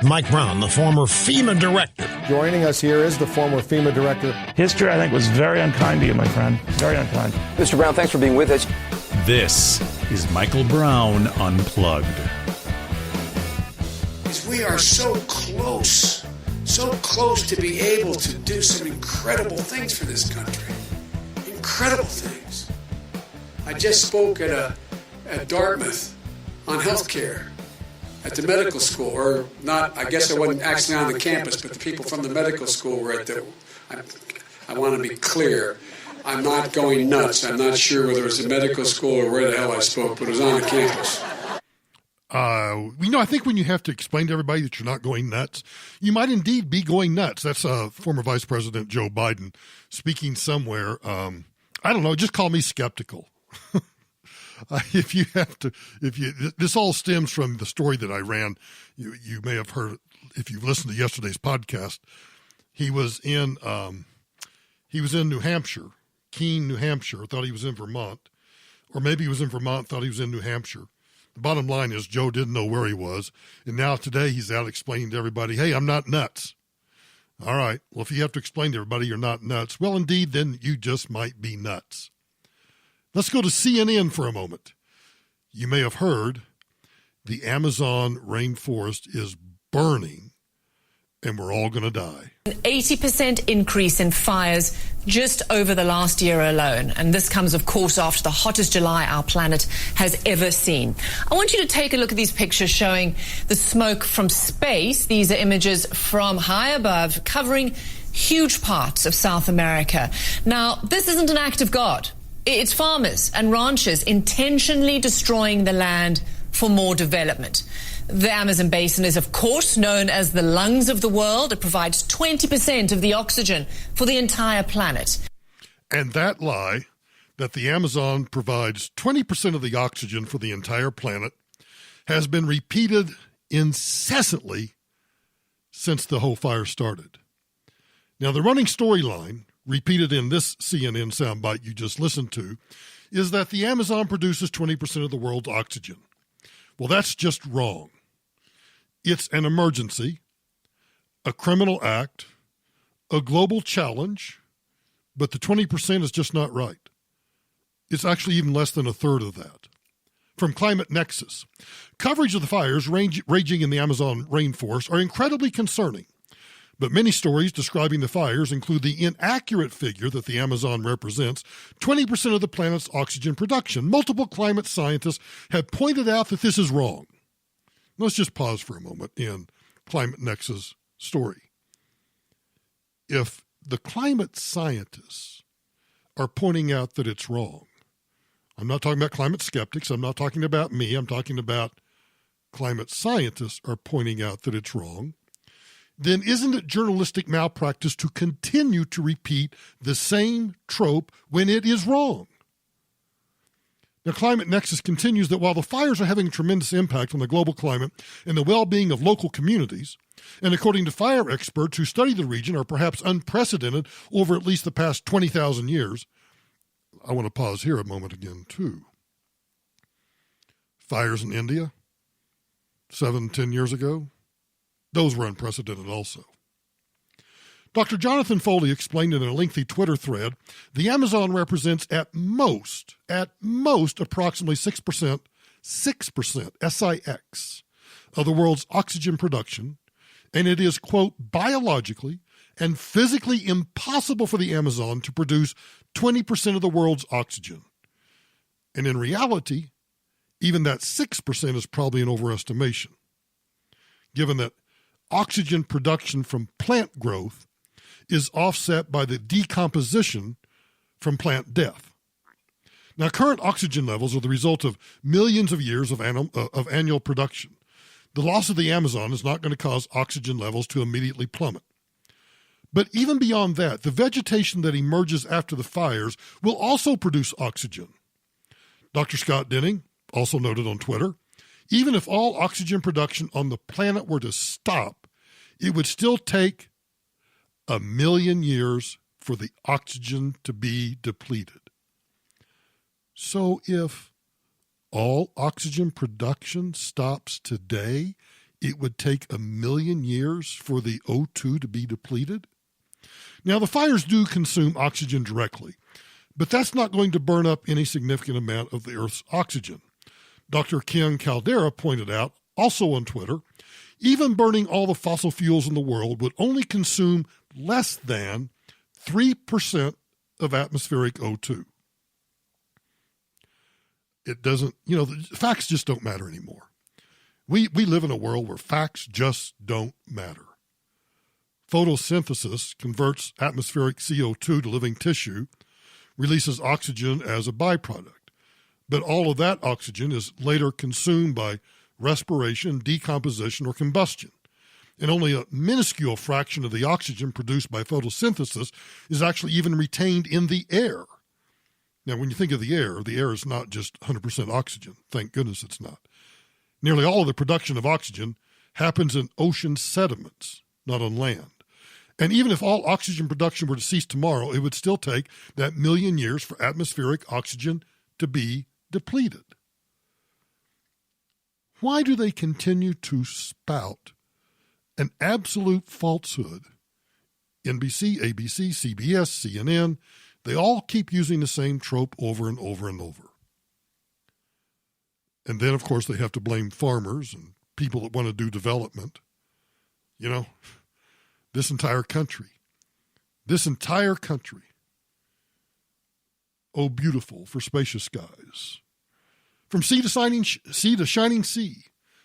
Mike Brown, the former FEMA director. Joining us here is the former FEMA director. History, I think, was very unkind to you, my friend. Very unkind. Mr. Brown, thanks for being with us. This is Michael Brown Unplugged. We are so close to be able to do some incredible things for this country. Incredible things. I just spoke at Dartmouth on healthcare at the medical school, or not, I guess I wasn't actually on the campus, but the people from the medical school were at the, I want to be clear, I'm not going nuts. I'm not sure whether it was a medical school or where the hell I spoke, but it was on the campus. I think when you have to explain to everybody that you're not going nuts, you might indeed be going nuts. That's former Vice President Joe Biden speaking somewhere. I don't know. Just call me skeptical. This all stems from the story that I ran. You may have heard, if you've listened to yesterday's podcast. He was in New Hampshire, Keene, New Hampshire. Thought he was in Vermont, or maybe he was in Vermont. Thought he was in New Hampshire. The bottom line is Joe didn't know where he was, and now today he's out explaining to everybody, hey, I'm not nuts. All right, well, if you have to explain to everybody you're not nuts, well, indeed, then you just might be nuts. Let's go to CNN for a moment. You may have heard the Amazon rainforest is burning, and we're all going to die. An 80% increase in fires just over the last year alone. And this comes, of course, after the hottest July our planet has ever seen. I want you to take a look at these pictures showing the smoke from space. These are images from high above covering huge parts of South America. Now, this isn't an act of God. It's farmers and ranchers intentionally destroying the land for more development. The Amazon basin is, of course, known as the lungs of the world. It provides 20% of the oxygen for the entire planet. And that lie, that the Amazon provides 20% of the oxygen for the entire planet, has been repeated incessantly since the whole fire started. Now, the running storyline, repeated in this CNN soundbite you just listened to, is that the Amazon produces 20% of the world's oxygen. Well, that's just wrong. It's an emergency, a criminal act, a global challenge, but the 20% is just not right. It's actually even less than a third of that. From Climate Nexus, coverage of the fires raging in the Amazon rainforest are incredibly concerning, but many stories describing the fires include the inaccurate figure that the Amazon represents, 20% of the planet's oxygen production. Multiple climate scientists have pointed out that this is wrong. Let's just pause for a moment in Climate Nexus' story. If the climate scientists are pointing out that it's wrong, I'm not talking about climate skeptics, I'm not talking about me, I'm talking about climate scientists are pointing out that it's wrong, then isn't it journalistic malpractice to continue to repeat the same trope when it is wrong? Now, Climate Nexus continues that while the fires are having a tremendous impact on the global climate and the well-being of local communities, and according to fire experts who study the region are perhaps unprecedented over at least the past 20,000 years, I want to pause here a moment again, too. Fires in India 7-10 years ago, those were unprecedented also. Dr. Jonathan Foley explained in a lengthy Twitter thread, the Amazon represents at most approximately 6%, SIX, of the world's oxygen production, and it is, quote, biologically and physically impossible for the Amazon to produce 20% of the world's oxygen. And in reality, even that 6% is probably an overestimation, given that oxygen production from plant growth is offset by the decomposition from plant death. Now, current oxygen levels are the result of millions of years of annual production. The loss of the Amazon is not going to cause oxygen levels to immediately plummet. But even beyond that, the vegetation that emerges after the fires will also produce oxygen. Dr. Scott Denning also noted on Twitter, even if all oxygen production on the planet were to stop, it would still take 1 million years for the oxygen to be depleted. So if all oxygen production stops today, it would take 1 million years for the O2 to be depleted? Now, the fires do consume oxygen directly, but that's not going to burn up any significant amount of the Earth's oxygen. Dr. Ken Caldera pointed out, also on Twitter, even burning all the fossil fuels in the world would only consume less than 3% of atmospheric O2. It doesn't, the facts just don't matter anymore. We live in a world where facts just don't matter. Photosynthesis converts atmospheric CO2 to living tissue, releases oxygen as a byproduct. But all of that oxygen is later consumed by respiration, decomposition, or combustion. And only a minuscule fraction of the oxygen produced by photosynthesis is actually even retained in the air. Now, when you think of the air is not just 100% oxygen. Thank goodness it's not. Nearly all of the production of oxygen happens in ocean sediments, not on land. And even if all oxygen production were to cease tomorrow, it would still take that 1 million years for atmospheric oxygen to be depleted. Why do they continue to spout an absolute falsehood? NBC, ABC, CBS, CNN, they all keep using the same trope over and over and over. And then, of course, they have to blame farmers and people that want to do development. This entire country. Oh, beautiful for spacious skies. From sea to shining sea,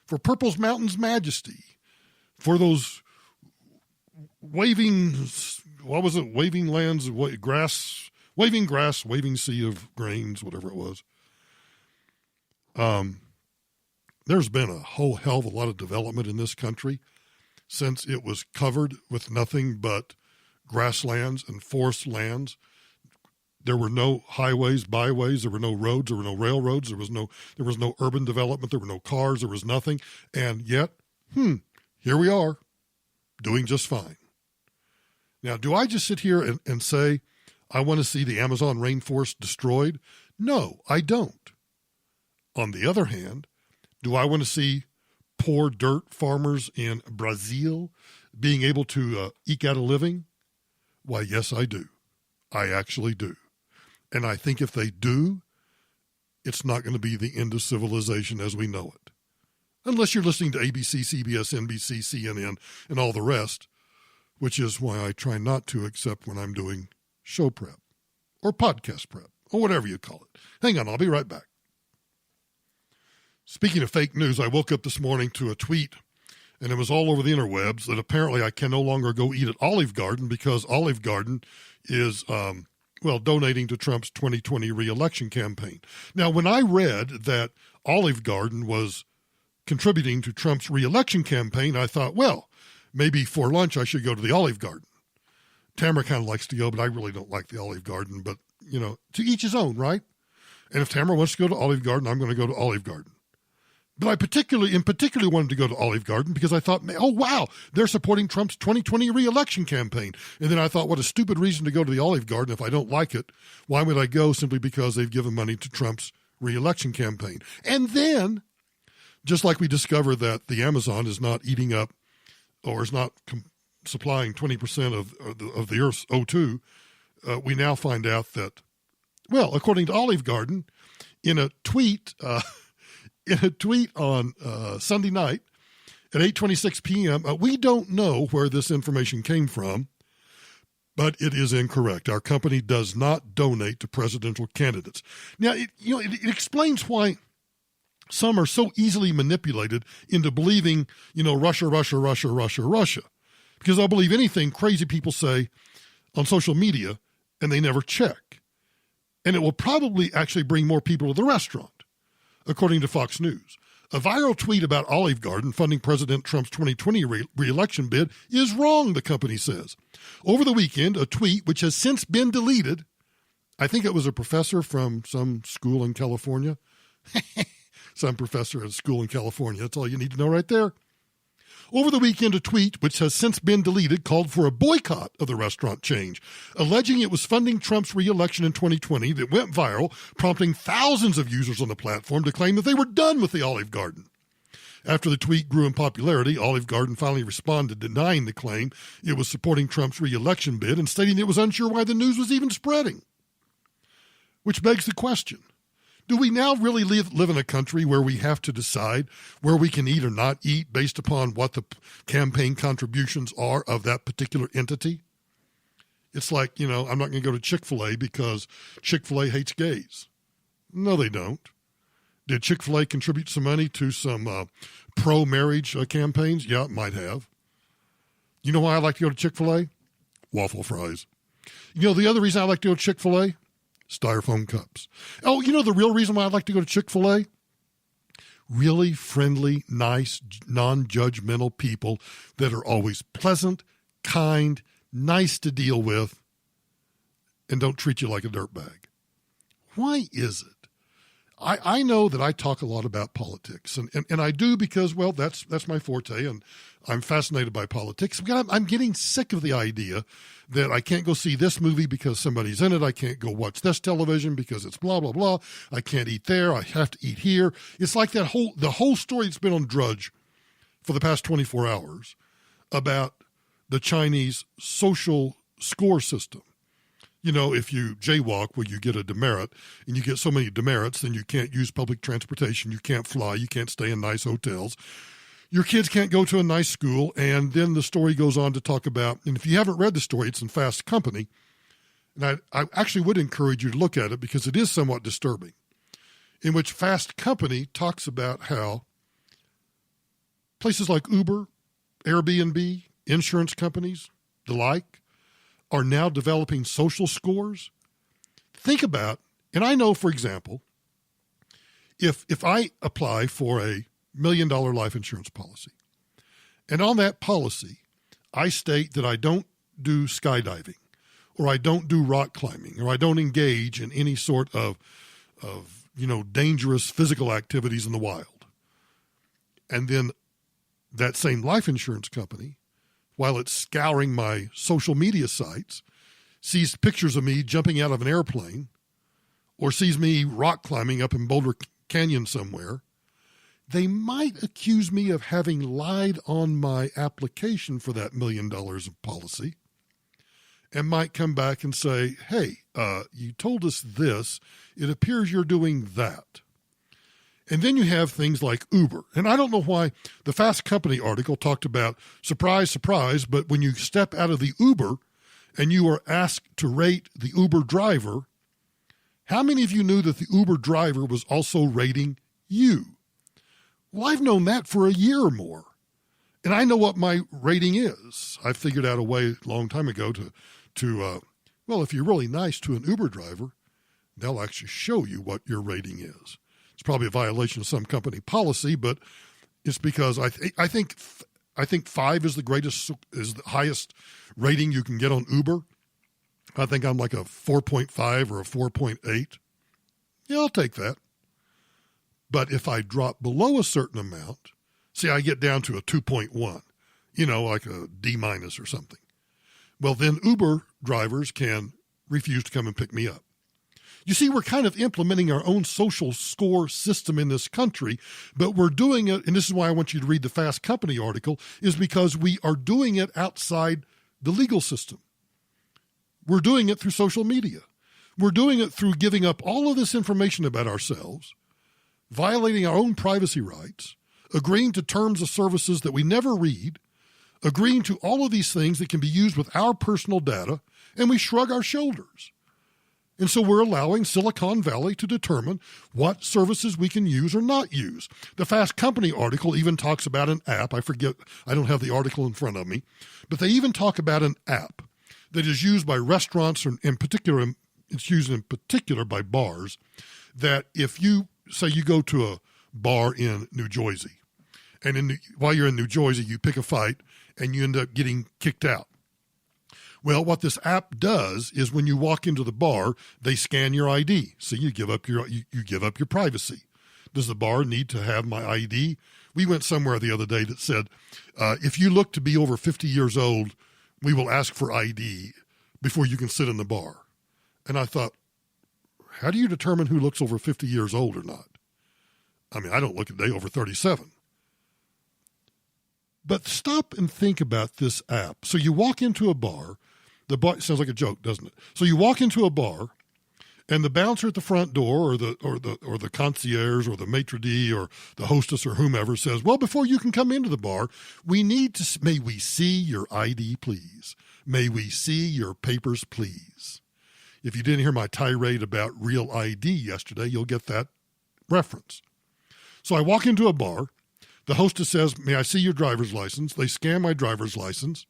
for purple's mountain's majesty, for those waving lands of grass, waving sea of grains, whatever it was. There's been a whole hell of a lot of development in this country since it was covered with nothing but grasslands and forest lands. There were no highways, byways, there were no roads, there were no railroads, there was no urban development, there were no cars, there was nothing. And yet, here we are, doing just fine. Now, do I just sit here and say, I want to see the Amazon rainforest destroyed? No, I don't. On the other hand, do I want to see poor dirt farmers in Brazil being able to eke out a living? Why, yes, I do. I actually do. And I think if they do, it's not going to be the end of civilization as we know it. Unless you're listening to ABC, CBS, NBC, CNN, and all the rest, which is why I try not to except when I'm doing show prep or podcast prep or whatever you call it. Hang on, I'll be right back. Speaking of fake news, I woke up this morning to a tweet, and it was all over the interwebs, that apparently I can no longer go eat at Olive Garden because Olive Garden is, donating to Trump's 2020 re-election campaign. Now, when I read that Olive Garden was contributing to Trump's re-election campaign, I thought, well, maybe for lunch I should go to the Olive Garden. Tamara kind of likes to go, but I really don't like the Olive Garden. But, to each his own, right? And if Tamara wants to go to Olive Garden, I'm going to go to Olive Garden. But I particularly wanted to go to Olive Garden because I thought, oh, wow, they're supporting Trump's 2020 re-election campaign. And then I thought, what a stupid reason to go to the Olive Garden if I don't like it. Why would I go simply because they've given money to Trump's re-election campaign? And then, just like we discovered that the Amazon is not eating up or is not supplying 20% of the Earth's O2, we now find out that, well, according to Olive Garden, in a tweet on Sunday night at 8:26 p.m., we don't know where this information came from, but it is incorrect. Our company does not donate to presidential candidates. Now, it explains why some are so easily manipulated into believing, Russia. Because they'll believe anything crazy people say on social media, and they never check. And it will probably actually bring more people to the restaurant. According to Fox News, a viral tweet about Olive Garden funding President Trump's 2020 re-election bid is wrong, the company says. Over the weekend, a tweet which has since been deleted, I think it was a professor from some school in California. Some professor at a school in California. That's all you need to know right there. Over the weekend, a tweet, which has since been deleted, called for a boycott of the restaurant chain, alleging it was funding Trump's re-election in 2020 that went viral, prompting thousands of users on the platform to claim that they were done with the Olive Garden. After the tweet grew in popularity, Olive Garden finally responded, denying the claim it was supporting Trump's re-election bid and stating it was unsure why the news was even spreading. Which begs the question, do we now really live in a country where we have to decide where we can eat or not eat based upon what the campaign contributions are of that particular entity? It's like, I'm not going to go to Chick-fil-A because Chick-fil-A hates gays. No, they don't. Did Chick-fil-A contribute some money to some pro-marriage campaigns? Yeah, it might have. You know why I like to go to Chick-fil-A? Waffle fries. The other reason I like to go to Chick-fil-A? Styrofoam cups. Oh, the real reason why I like to go to Chick-fil-A? Really friendly, nice, non-judgmental people that are always pleasant, kind, nice to deal with, and don't treat you like a dirtbag. Why is it? I know that I talk a lot about politics, and I do because, well, that's my forte, and I'm fascinated by politics. I'm getting sick of the idea that I can't go see this movie because somebody's in it. I can't go watch this television because it's blah, blah, blah. I can't eat there. I have to eat here. It's like the whole story that's been on Drudge for the past 24 hours about the Chinese social score system. If you jaywalk, well, you get a demerit, and you get so many demerits, then you can't use public transportation, you can't fly, you can't stay in nice hotels. Your kids can't go to a nice school, and then the story goes on to talk about, and if you haven't read the story, it's in Fast Company, and I actually would encourage you to look at it because it is somewhat disturbing, in which Fast Company talks about how places like Uber, Airbnb, insurance companies, the like, are now developing social scores. Think about, and I know, for example, if I apply for a $1 million life insurance policy, and on that policy, I state that I don't do skydiving, or I don't do rock climbing, or I don't engage in any sort of dangerous physical activities in the wild. And then that same life insurance company, while it's scouring my social media sites, sees pictures of me jumping out of an airplane or sees me rock climbing up in Boulder Canyon somewhere, they might accuse me of having lied on my application for that $1 million of policy and might come back and say, hey, you told us this. It appears you're doing that. And then you have things like Uber. And I don't know why the Fast Company article talked about, surprise, surprise, but when you step out of the Uber and you are asked to rate the Uber driver, how many of you knew that the Uber driver was also rating you? Well, I've known that for a year or more. And I know what my rating is. I figured out a way a long time ago to if you're really nice to an Uber driver, they'll actually show you what your rating is. It's probably a violation of some company policy, but it's because I think 5 is the highest rating you can get on Uber. I think I'm like a 4.5 or a 4.8. Yeah, I'll take that. But if I drop below a certain amount, see, I get down to a 2.1, like a D- or something. Well, then Uber drivers can refuse to come and pick me up. You see, we're kind of implementing our own social score system in this country, but we're doing it, and this is why I want you to read the Fast Company article, is because we are doing it outside the legal system. We're doing it through social media. We're doing it through giving up all of this information about ourselves, violating our own privacy rights, agreeing to terms of services that we never read, agreeing to all of these things that can be used with our personal data, and we shrug our shoulders. And so we're allowing Silicon Valley to determine what services we can use or not use. The Fast Company article even talks about an app. I forget, I don't have the article in front of me, but they even talk about an app that is used by restaurants, or in particular, it's used in particular by bars, that if you say you go to a bar in New Jersey, and while you're in New Jersey, you pick a fight and you end up getting kicked out. Well, what this app does is when you walk into the bar, they scan your ID. So you give up your privacy. Does the bar need to have my ID? We went somewhere the other day that said, if you look to be over 50 years old, we will ask for ID before you can sit in the bar. And I thought, how do you determine who looks over 50 years old or not? I mean, I don't look a day over 37. But stop and think about this app. So you walk into a bar. The bar sounds like a joke, doesn't it? So you walk into a bar, and the bouncer at the front door, or the concierge, or the maitre d', or the hostess, or whomever says, "Well, before you can come into the bar, may we see your ID, please? May we see your papers, please?" If you didn't hear my tirade about Real ID yesterday, you'll get that reference. So I walk into a bar. The hostess says, "May I see your driver's license?" They scan my driver's license.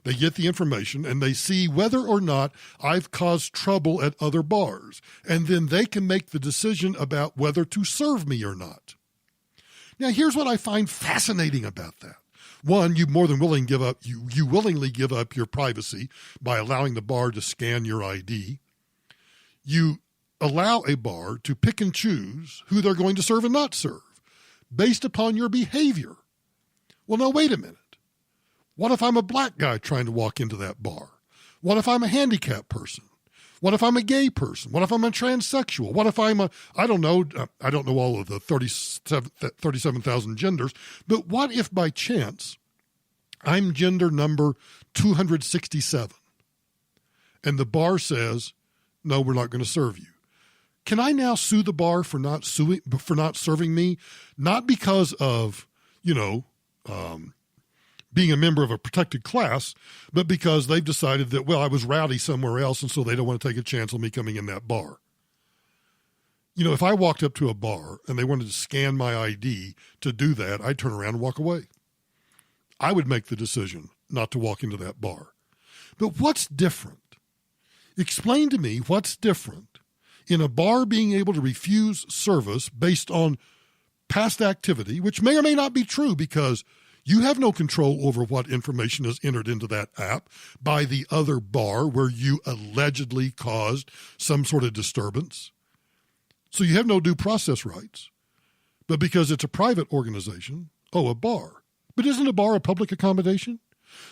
They get the information, and they see whether or not I've caused trouble at other bars. And then they can make the decision about whether to serve me or not. Now, here's what I find fascinating about that. One, you willingly give up your privacy by allowing the bar to scan your ID. You allow a bar to pick and choose who they're going to serve and not serve based upon your behavior. Well, now, wait a minute. What if I'm a black guy trying to walk into that bar? What if I'm a handicapped person? What if I'm a gay person? What if I'm a transsexual? What if I'm I don't know all of the 37,000 genders, but what if by chance I'm gender number 267 and the bar says, "No, we're not going to serve you"? Can I now sue the bar for not serving me? Not because of, being a member of a protected class, but because they've decided that, well, I was rowdy somewhere else, and so they don't want to take a chance on me coming in that bar. If I walked up to a bar and they wanted to scan my ID to do that, I'd turn around and walk away. I would make the decision not to walk into that bar. But what's different? Explain to me what's different in a bar being able to refuse service based on past activity, which may or may not be true because you have no control over what information is entered into that app by the other bar where you allegedly caused some sort of disturbance. So you have no due process rights. But because it's a private organization, a bar. But isn't a bar a public accommodation?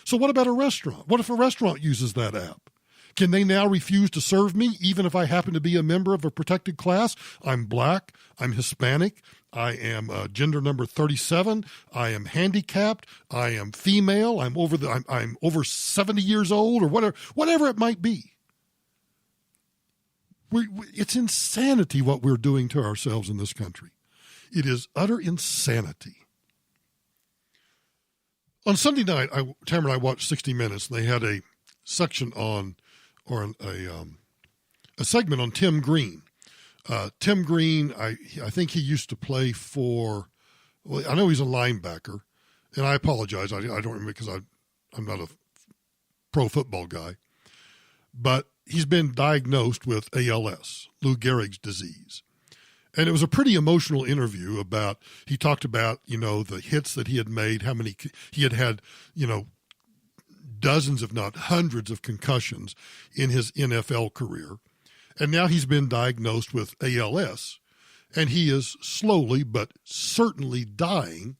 So what about a restaurant? What if a restaurant uses that app? Can they now refuse to serve me even if I happen to be a member of a protected class? I'm black, I'm Hispanic, I am gender number 37, I am handicapped, I am female, I'm over 70 years old, or whatever it might be. It's insanity what we're doing to ourselves in this country. It is utter insanity. On Sunday night, Tamara and I watched 60 Minutes, and they had a section on, or a segment on Tim Green. Tim Green, I think he used to play for, well, I know he's a linebacker, and I apologize. I don't remember because I'm not a pro football guy. But he's been diagnosed with ALS, Lou Gehrig's disease. And it was a pretty emotional interview about, he talked about, the hits that he had made, how many, he had, dozens, if not hundreds of concussions in his NFL career. And now he's been diagnosed with ALS, and he is slowly but certainly dying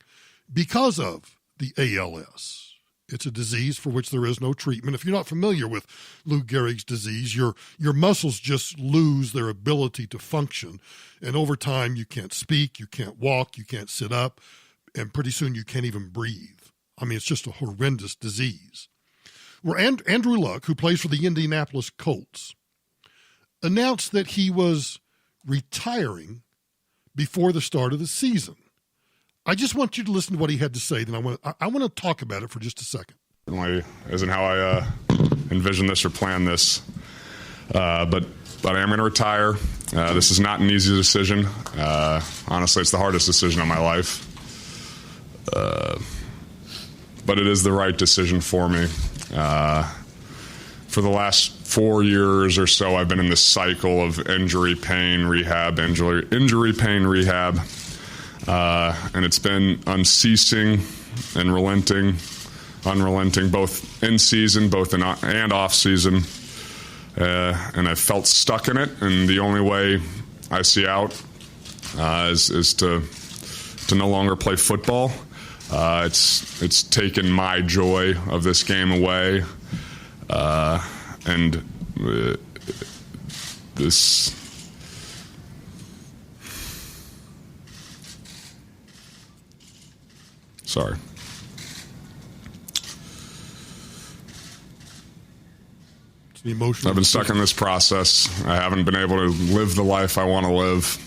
because of the ALS. It's a disease for which there is no treatment. If you're not familiar with Lou Gehrig's disease, your muscles just lose their ability to function. And over time, you can't speak, you can't walk, you can't sit up, and pretty soon you can't even breathe. I mean, it's just a horrendous disease. Where Andrew Luck, who plays for the Indianapolis Colts, announced that he was retiring before the start of the season. I just want you to listen to what he had to say. Then I want to talk about it for just a second. Certainly isn't how I envisioned this or planned this, but I am going to retire. This is not an easy decision. Honestly, it's the hardest decision of my life, but it is the right decision for me. For the last 4 years or so, I've been in this cycle of injury, pain, rehab, injury, pain, rehab. And it's been unceasing and unrelenting, both in season, and off season. And I felt stuck in it. And the only way I see out is to no longer play football. It's taken my joy of this game away. And this. Sorry. Emotional. I've been stuck in this process. I haven't been able to live the life I want to live.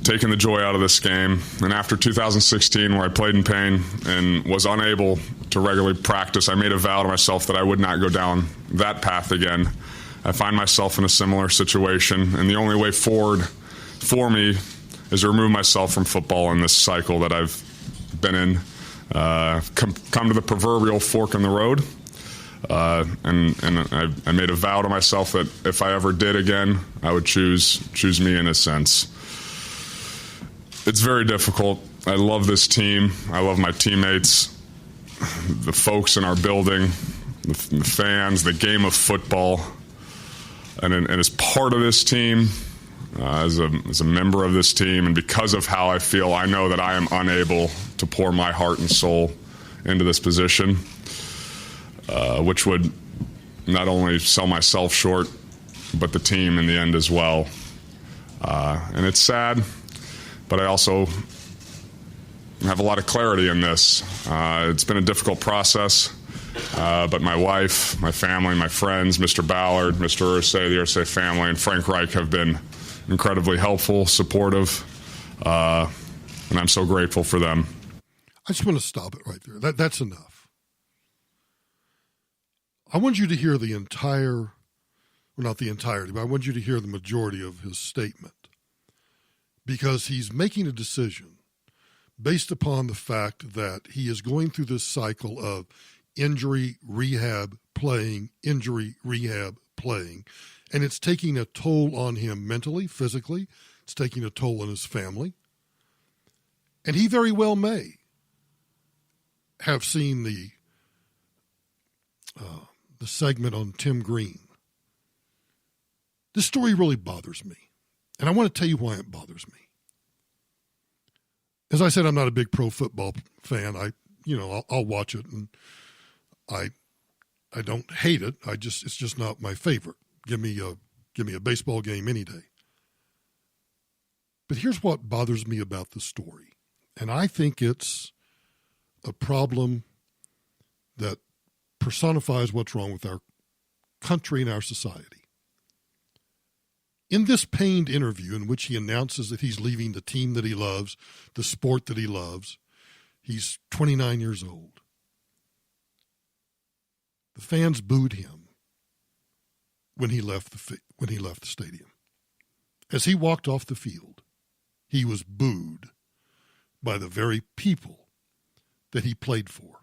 Taking the joy out of this game. And after 2016, where I played in pain and was unable to regularly practice, I made a vow to myself that I would not go down that path again. I find myself in a similar situation, and the only way forward for me is to remove myself from football in this cycle that I've been in. Come to the proverbial fork in the road. And I made a vow to myself that if I ever did again, I would choose me in a sense. It's very difficult. I love this team. I love my teammates, the folks in our building, the fans, the game of football. And as part of this team, as a member of this team, and because of how I feel, I know that I am unable to pour my heart and soul into this position, which would not only sell myself short, but the team in the end as well. And it's sad, but I also have a lot of clarity in this. It's been a difficult process, but my wife, my family, my friends, Mr. Ballard, Mr. Irsay, the Irsay family, and Frank Reich have been incredibly helpful, supportive, and I'm so grateful for them. I just want to stop it right there. That's enough. I want you to hear the entire, well, not the entirety, but I want you to hear the majority of his statement, because he's making a decision based upon the fact that he is going through this cycle of injury, rehab, playing, injury, rehab, playing, and it's taking a toll on him mentally, physically. It's taking a toll on his family. And he very well may have seen the segment on Tim Green. This story really bothers me, and I want to tell you why it bothers me. As I said, I'm not a big pro football fan. I'll watch it, and I don't hate it. It's just not my favorite. Give me a baseball game any day. But here's what bothers me about the story, and I think it's a problem that personifies what's wrong with our country and our society. In this pained interview in which he announces that he's leaving the team that he loves, the sport that he loves, he's 29 years old. The fans booed him when he left the stadium. As he walked off the field, he was booed by the very people that he played for.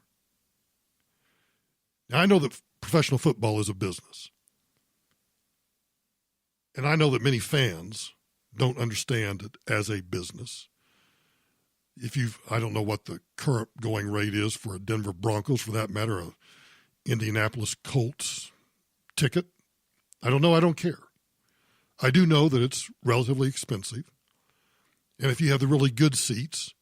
Now, I know that professional football is a business. And I know that many fans don't understand it as a business. I don't know what the current going rate is for a Denver Broncos, for that matter, a Indianapolis Colts ticket. I don't know. I don't care. I do know that it's relatively expensive. And if you have the really good seats,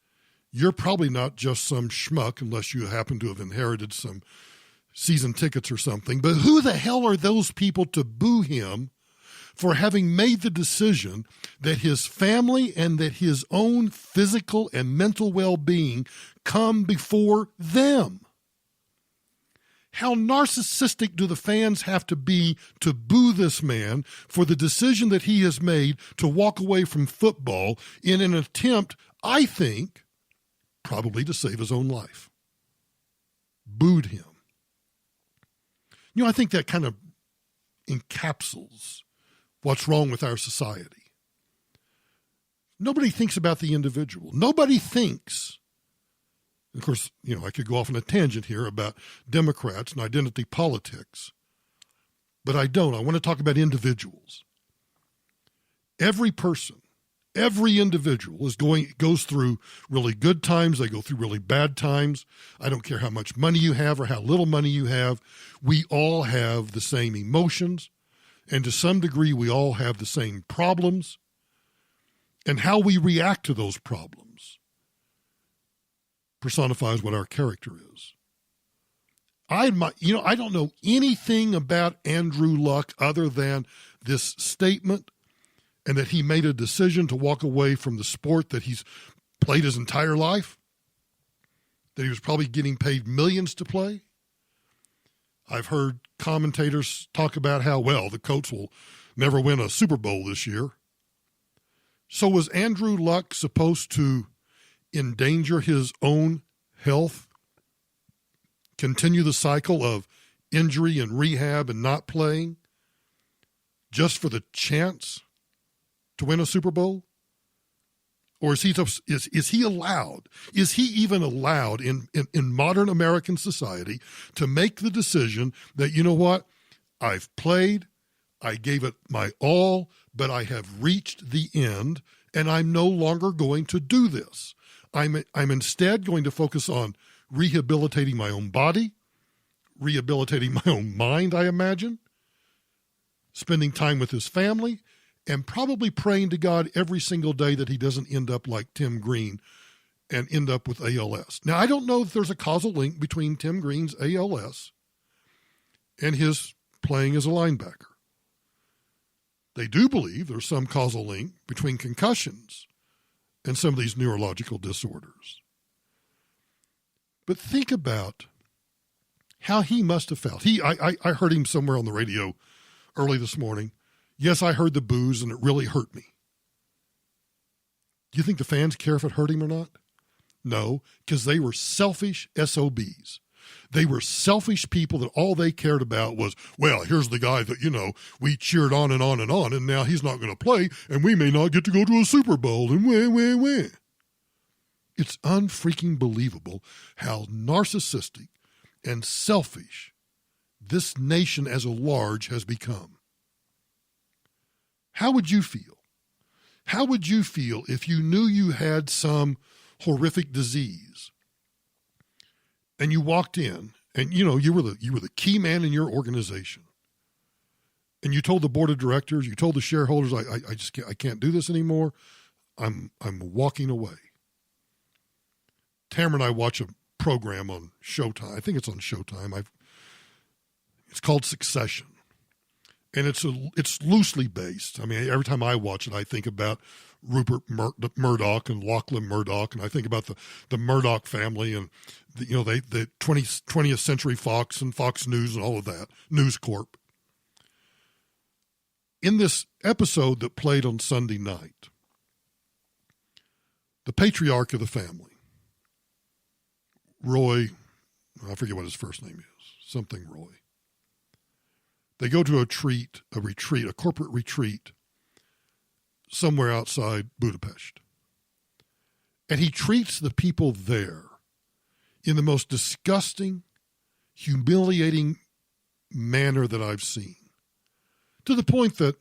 you're probably not just some schmuck unless you happen to have inherited some season tickets or something. But who the hell are those people to boo him for having made the decision that his family and that his own physical and mental well-being come before them? How narcissistic do the fans have to be to boo this man for the decision that he has made to walk away from football in an attempt, I think, probably to save his own life? Booed him. I think that kind of encapsulates what's wrong with our society. Nobody thinks about the individual. Nobody thinks. Of course, I could go off on a tangent here about Democrats and identity politics, but I don't. I want to talk about individuals. Every person, every individual goes through really good times. They go through really bad times. I don't care how much money you have or how little money you have. We all have the same emotions, and to some degree, we all have the same problems. And how we react to those problems personifies what our character is. I don't know anything about Andrew Luck other than this statement and that he made a decision to walk away from the sport that he's played his entire life, that he was probably getting paid millions to play. I've heard commentators talk about how, well, the Colts will never win a Super Bowl this year. So was Andrew Luck supposed to endanger his own health, continue the cycle of injury and rehab and not playing just for the chance to win a Super Bowl? Or is he allowed, is he even allowed in modern American society to make the decision that, you know what, I've played, I gave it my all, but I have reached the end, and I'm no longer going to do this. I'm instead going to focus on rehabilitating my own body, rehabilitating my own mind, I imagine, spending time with his family, and probably praying to God every single day that he doesn't end up like Tim Green and end up with ALS. Now, I don't know if there's a causal link between Tim Green's ALS and his playing as a linebacker. They do believe there's some causal link between concussions and some of these neurological disorders. But think about how he must have felt. I heard him somewhere on the radio early this morning. Yes, I heard the boos, and it really hurt me. Do you think the fans care if it hurt him or not? No, because they were selfish SOBs. They were selfish people that all they cared about was, well, here's the guy that, you know, we cheered on and on and on, and now he's not going to play, and we may not get to go to a Super Bowl, and wah. It's unfreaking believable how narcissistic and selfish this nation as a large has become. How would you feel? How would you feel if you knew you had some horrific disease and you walked in and, you know, you were the key man in your organization and you told the board of directors, you told the shareholders, I can't do this anymore. I'm walking away. Tamara and I watch a program on Showtime. I think it's on Showtime. It's called Succession. And it's loosely based. I mean, every time I watch it, I think about Rupert Murdoch and Lachlan Murdoch, and I think about the Murdoch family and the 20th Century Fox and Fox News and all of that, News Corp. In this episode that played on Sunday night, the patriarch of the family, Roy, I forget what his first name is, something Roy. They go to a corporate retreat somewhere outside Budapest. And he treats the people there in the most disgusting, humiliating manner that I've seen. To the point that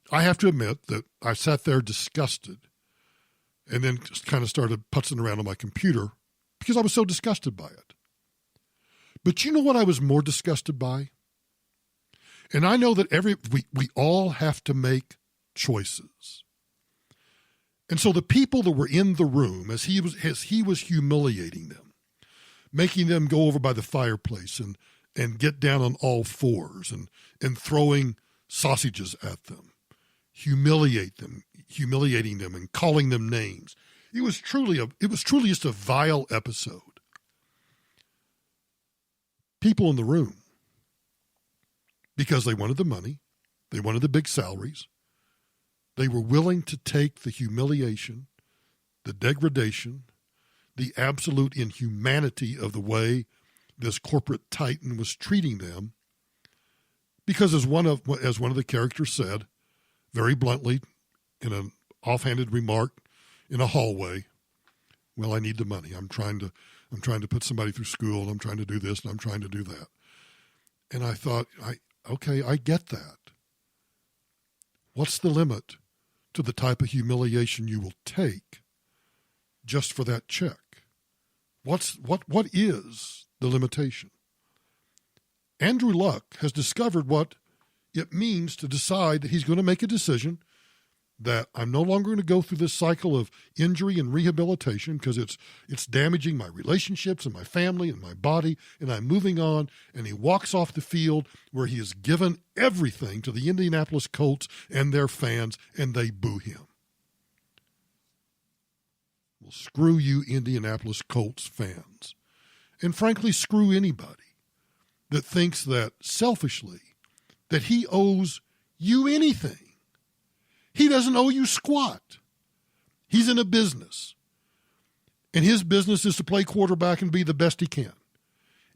I have to admit that I sat there disgusted and then just kind of started putzing around on my computer because I was so disgusted by it. But you know what I was more disgusted by? And I know that we all have to make choices. And so the people that were in the room, as he was humiliating them, making them go over by the fireplace and get down on all fours and throwing sausages at them, humiliating them and calling them names. It was truly just a vile episode. People in the room, because they wanted the money, they wanted the big salaries, they were willing to take the humiliation, the degradation, the absolute inhumanity of the way this corporate titan was treating them, because as one of the characters said, very bluntly, in an offhanded remark in a hallway, well, I need the money. I'm trying to put somebody through school, and I'm trying to do this, and I'm trying to do that. And I thought, okay, I get that. What's the limit to the type of humiliation you will take just for that check? What is the limitation? Andrew Luck has discovered what it means to decide that he's going to make a decision that I'm no longer going to go through this cycle of injury and rehabilitation because it's damaging my relationships and my family and my body, and I'm moving on. And he walks off the field where he has given everything to the Indianapolis Colts and their fans, and they boo him. Well, screw you, Indianapolis Colts fans. And frankly, screw anybody that thinks that selfishly that he owes you anything. He doesn't owe you squat. He's in a business, and his business is to play quarterback and be the best he can.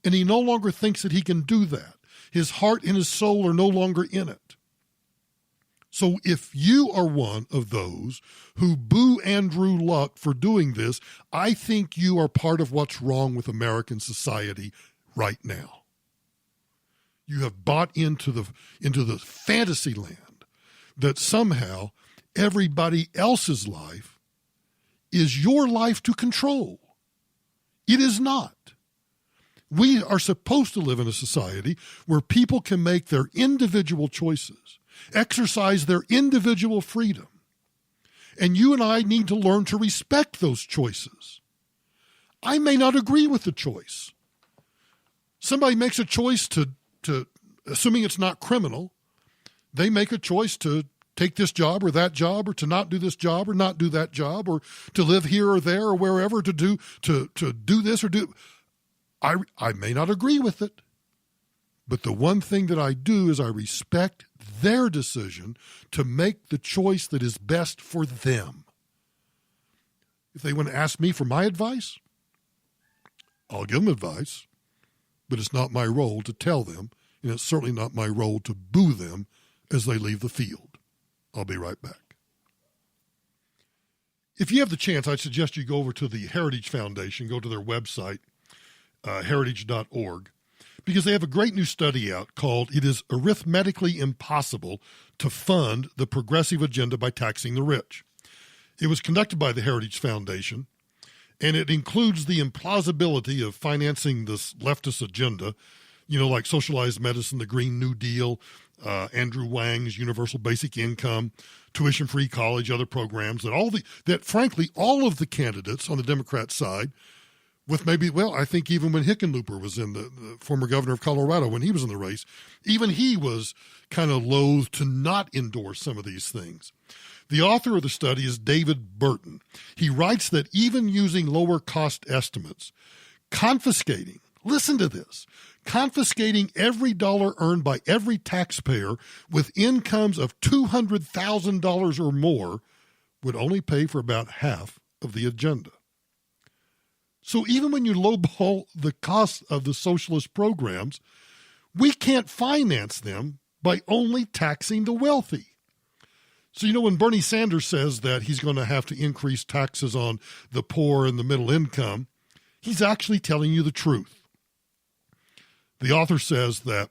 And he no longer thinks that he can do that. His heart and his soul are no longer in it. So if you are one of those who boo Andrew Luck for doing this, I think you are part of what's wrong with American society right now. You have bought into the fantasy land that somehow everybody else's life is your life to control. It is not. We are supposed to live in a society where people can make their individual choices, exercise their individual freedom. And you and I need to learn to respect those choices. I may not agree with the choice. Somebody makes a choice to assuming it's not criminal, they make a choice to take this job or that job, or to not do this job or not do that job, or to live here or there or wherever, to do this or do. I may not agree with it, but the one thing that I do is I respect their decision to make the choice that is best for them. If they want to ask me for my advice, I'll give them advice, but it's not my role to tell them, and it's certainly not my role to boo them as they leave the field. I'll be right back. If you have the chance, I'd suggest you go over to the Heritage Foundation, go to their website, heritage.org, because they have a great new study out called "It is Arithmetically Impossible to Fund the Progressive Agenda by Taxing the Rich." It was conducted by the Heritage Foundation, and it includes the implausibility of financing this leftist agenda, like socialized medicine, the Green New Deal, Andrew Wang's universal basic income, tuition-free college, other programs, that frankly, all of the candidates on the Democrat side, with I think even when Hickenlooper was in, the former governor of Colorado, when he was in the race, even he was kind of loath to not endorse some of these things. The author of the study is David Burton. He writes that even using lower cost estimates, confiscating every dollar earned by every taxpayer with incomes of $200,000 or more would only pay for about half of the agenda. So even when you lowball the cost of the socialist programs, we can't finance them by only taxing the wealthy. So, when Bernie Sanders says that he's going to have to increase taxes on the poor and the middle income, he's actually telling you the truth. The author says that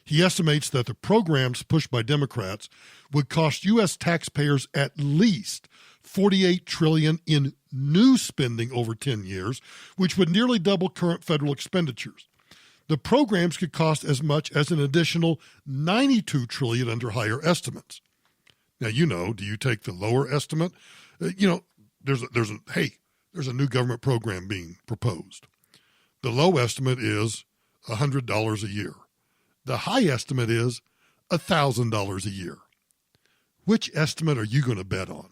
he estimates that the programs pushed by Democrats would cost U.S. taxpayers at least $48 trillion in new spending over 10 years, which would nearly double current federal expenditures. The programs could cost as much as an additional $92 trillion under higher estimates. Now, do you take the lower estimate? There's a new government program being proposed. The low estimate is $100 a year. The high estimate is $1,000 a year. Which estimate are you going to bet on?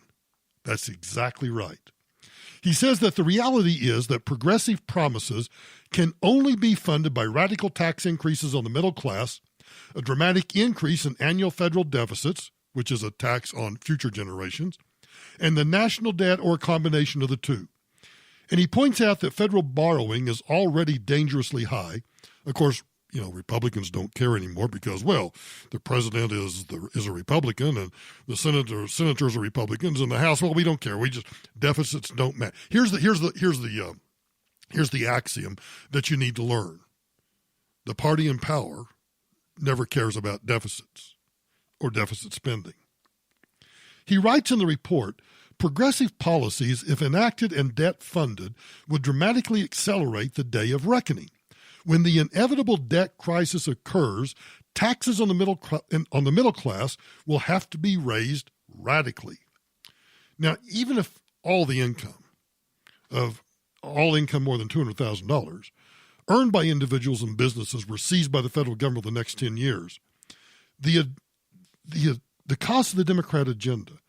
That's exactly right. He says that the reality is that progressive promises can only be funded by radical tax increases on the middle class, a dramatic increase in annual federal deficits, which is a tax on future generations, and the national debt, or a combination of the two. And he points out that federal borrowing is already dangerously high. Of course, Republicans don't care anymore because, the president is a Republican and the senators are Republicans, and the House, we don't care. Deficits don't matter. Here's the axiom that you need to learn. The party in power never cares about deficits or deficit spending. He writes in the report, progressive policies, if enacted and debt funded, would dramatically accelerate the day of reckoning. When the inevitable debt crisis occurs, taxes on the middle class will have to be raised radically. Now, even if all income more than $200,000 earned by individuals and businesses were seized by the federal government the next 10 years, the cost of the Democrat agenda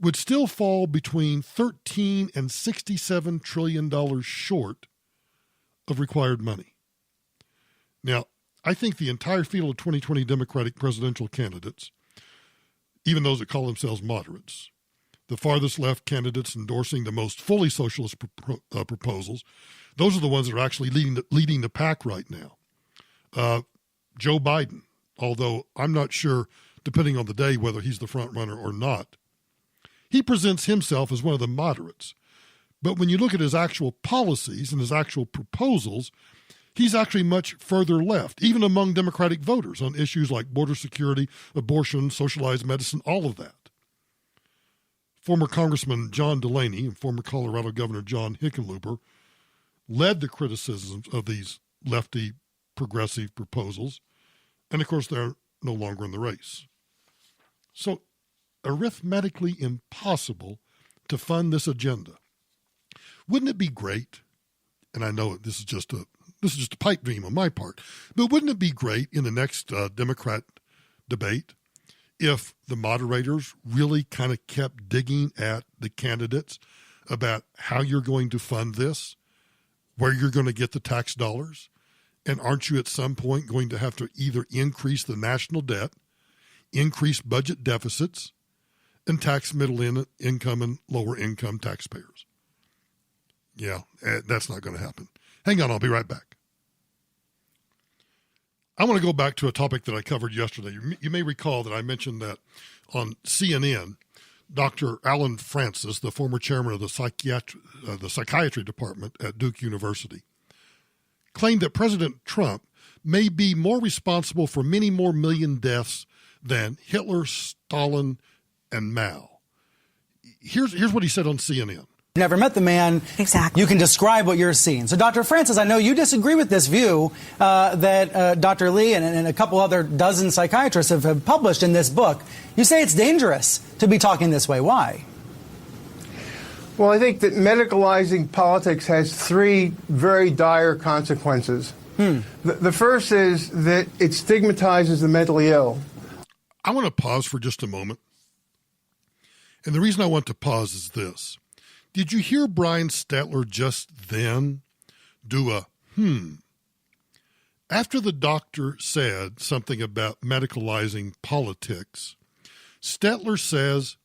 would still fall between $13 and $67 trillion short of required money. Now, I think the entire field of 2020 Democratic presidential candidates, even those that call themselves moderates, the farthest left candidates endorsing the most fully socialist proposals, those are the ones that are actually leading the pack right now. Joe Biden, although I'm not sure, depending on the day, whether he's the front runner or not, he presents himself as one of the moderates. But when you look at his actual policies and his actual proposals, he's actually much further left, even among Democratic voters on issues like border security, abortion, socialized medicine, all of that. Former Congressman John Delaney and former Colorado Governor John Hickenlooper led the criticisms of these lefty progressive proposals, and of course they're no longer in the race. So arithmetically impossible to fund this agenda. Wouldn't it be great, and I know this is just a pipe dream on my part, but wouldn't it be great in the next Democrat debate if the moderators really kind of kept digging at the candidates about how you're going to fund this, where you're going to get the tax dollars, and aren't you at some point going to have to either increase the national debt, increase budget deficits, and tax middle income and lower income taxpayers? Yeah, that's not going to happen. Hang on, I'll be right back. I want to go back to a topic that I covered yesterday. You may recall that I mentioned that on CNN, Dr. Alan Francis, the former chairman of the psychiatry department at Duke University, claimed that President Trump may be more responsible for many more million deaths than Hitler, Stalin, and Mao. Here's what he said on CNN. Never met the man. Exactly. You can describe what you're seeing. So, Dr. Francis, I know you disagree with this view that Dr. Lee and a couple other dozen psychiatrists have published in this book. You say it's dangerous to be talking this way. Why? Well, I think that medicalizing politics has three very dire consequences. The first is that it stigmatizes the mentally ill. I want to pause for just a moment. And the reason I want to pause is this. Did you hear Brian Stelter just then do a After the doctor said something about medicalizing politics, Stelter says,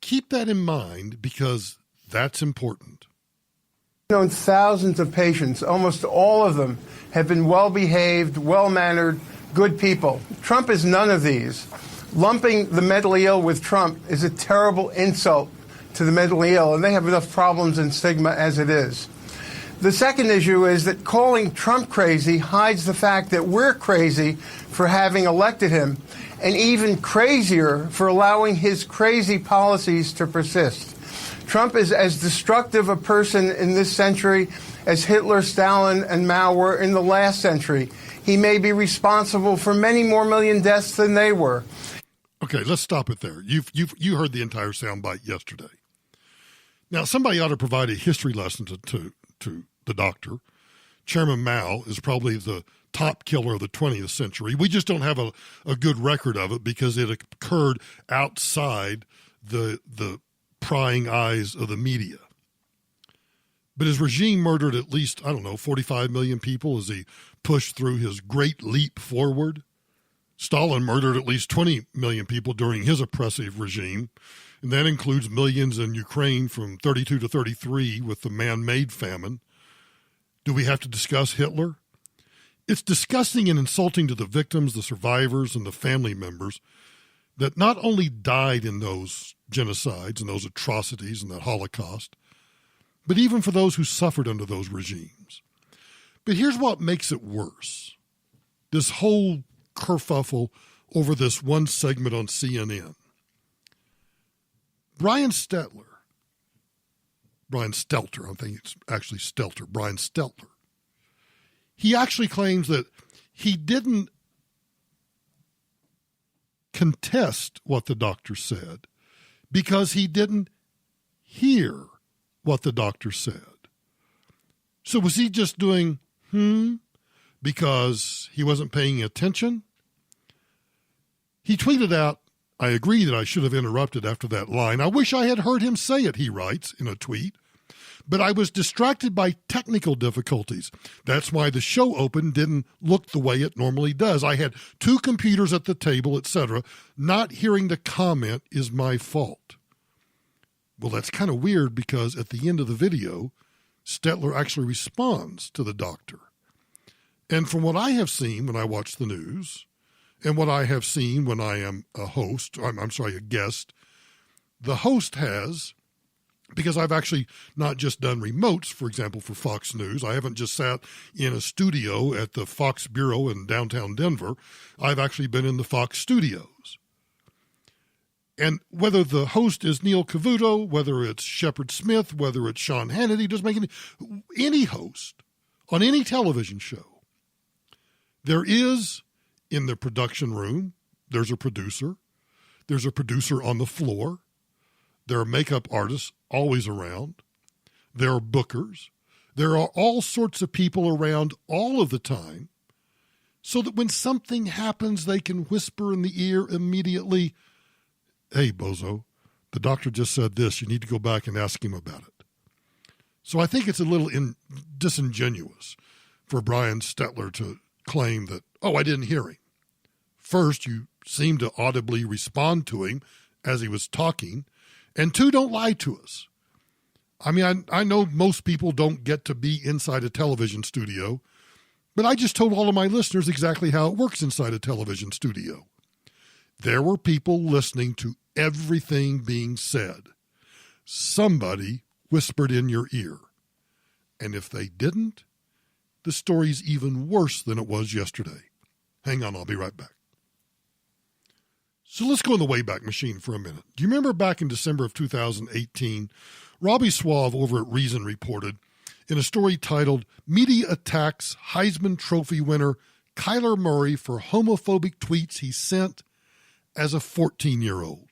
keep that in mind because that's important. I've known thousands of patients. Almost all of them have been well-behaved, well-mannered, good people. Trump is none of these. Lumping the mentally ill with Trump is a terrible insult to the mentally ill, and they have enough problems and stigma as it is. The second issue is that calling Trump crazy hides the fact that we're crazy for having elected him, and even crazier for allowing his crazy policies to persist. Trump is as destructive a person in this century as Hitler, Stalin, and Mao were in the last century. He may be responsible for many more million deaths than they were. Okay, let's stop it there. You heard the entire soundbite yesterday. Now, somebody ought to provide a history lesson to the doctor. Chairman Mao is probably the top killer of the 20th century. We just don't have a good record of it because it occurred outside the prying eyes of the media. But his regime murdered at least, 45 million people as he pushed through his great leap forward. Stalin murdered at least 20 million people during his oppressive regime, and that includes millions in Ukraine from 32 to 33 with the man-made famine. Do we have to discuss Hitler? It's disgusting and insulting to the victims, the survivors, and the family members that not only died in those genocides and those atrocities and that Holocaust, but even for those who suffered under those regimes. But here's what makes it worse. This whole kerfuffle over this one segment on CNN. Brian Stelter, I think it's actually Stelter, Brian Stelter, he actually claims that he didn't contest what the doctor said because he didn't hear what the doctor said. So was he just doing because he wasn't paying attention? He tweeted out, "I agree that I should have interrupted after that line. I wish I had heard him say it," he writes in a tweet. But I was distracted by technical difficulties. That's why the show open didn't look the way it normally does. I had two computers at the table, etc. Not hearing the comment is my fault. Well, that's kind of weird because at the end of the video, Stetler actually responds to the doctor. And from what I have seen when I watch the news, and what I have seen when I am a host, a guest, the host has, because I've actually not just done remotes, for example, for Fox News. I haven't just sat in a studio at the Fox Bureau in downtown Denver. I've actually been in the Fox studios. And whether the host is Neil Cavuto, whether it's Shepard Smith, whether it's Sean Hannity, doesn't make any host on any television show, there is in the production room, there's a producer on the floor, there are makeup artists always around, there are bookers, there are all sorts of people around all of the time, so that when something happens, they can whisper in the ear immediately, "Hey, bozo, the doctor just said this. You need to go back and ask him about it." So I think it's a little disingenuous for Brian Stetler to claim that, "Oh, I didn't hear him." First, you seem to audibly respond to him as he was talking, and two, don't lie to us. I mean, I know most people don't get to be inside a television studio, but I just told all of my listeners exactly how it works inside a television studio. There were people listening to everything being said. Somebody whispered in your ear. And if they didn't, the story's even worse than it was yesterday. Hang on, I'll be right back. So let's go in the Wayback Machine for a minute. Do you remember back in December of 2018, Robbie Suave over at Reason reported in a story titled "Media Attacks Heisman Trophy Winner Kyler Murray for Homophobic Tweets He Sent as a 14-year-old.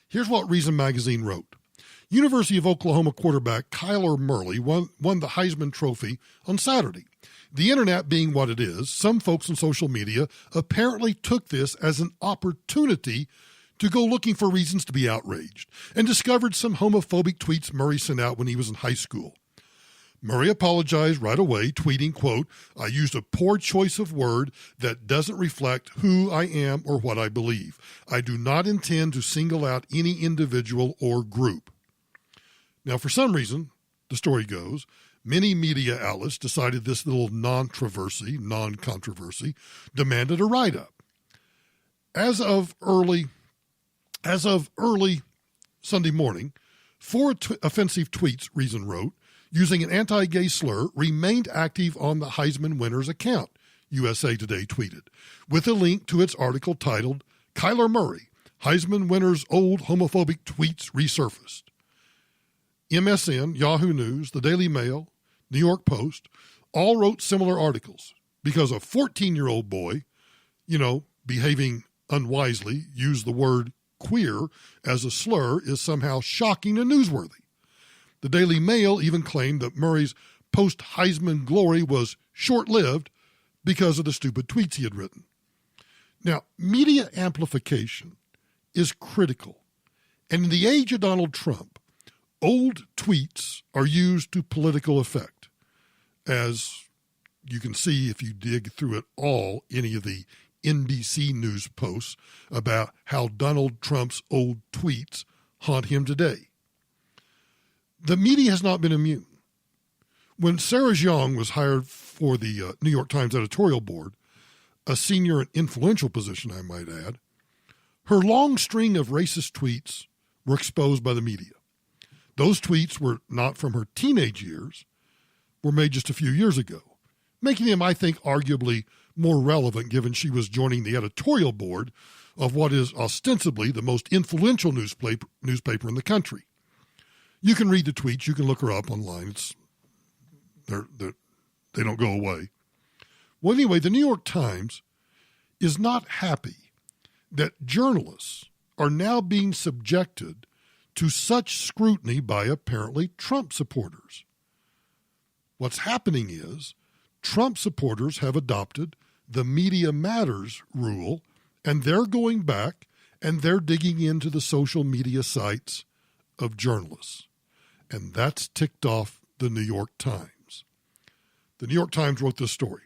Here's what Reason Magazine wrote. University of Oklahoma quarterback Kyler Murray won the Heisman Trophy on Saturday. The internet being what it is, some folks on social media apparently took this as an opportunity to go looking for reasons to be outraged and discovered some homophobic tweets Murray sent out when he was in high school. Murray apologized right away, tweeting, quote, "I used a poor choice of word that doesn't reflect who I am or what I believe. I do not intend to single out any individual or group." Now, for some reason, the story goes, many media outlets decided this little non-controversy demanded a write-up. As of early Sunday morning, 4 offensive tweets, Reason wrote, using an anti-gay slur, remained active on the Heisman winner's account, USA Today tweeted, with a link to its article titled, "Kyler Murray, Heisman winner's old homophobic tweets resurfaced." MSN, Yahoo News, the Daily Mail, New York Post, all wrote similar articles because a 14-year-old boy, behaving unwisely, used the word queer as a slur is somehow shocking and newsworthy. The Daily Mail even claimed that Murray's post-Heisman glory was short-lived because of the stupid tweets he had written. Now, media amplification is critical. And in the age of Donald Trump, old tweets are used to political effect. As you can see if you dig through it all, any of the NBC News posts about how Donald Trump's old tweets haunt him today. The media has not been immune. When Sarah Jeong was hired for the New York Times editorial board, a senior and influential position, I might add, her long string of racist tweets were exposed by the media. Those tweets were not from her teenage years, were made just a few years ago, making them, I think, arguably more relevant given she was joining the editorial board of what is ostensibly the most influential newspaper in the country. You can read the tweets. You can look her up online. They don't go away. Well, anyway, the New York Times is not happy that journalists are now being subjected to such scrutiny by apparently Trump supporters. What's happening is Trump supporters have adopted the Media Matters rule, and they're going back and they're digging into the social media sites of journalists. And that's ticked off the New York Times. The New York Times wrote this story.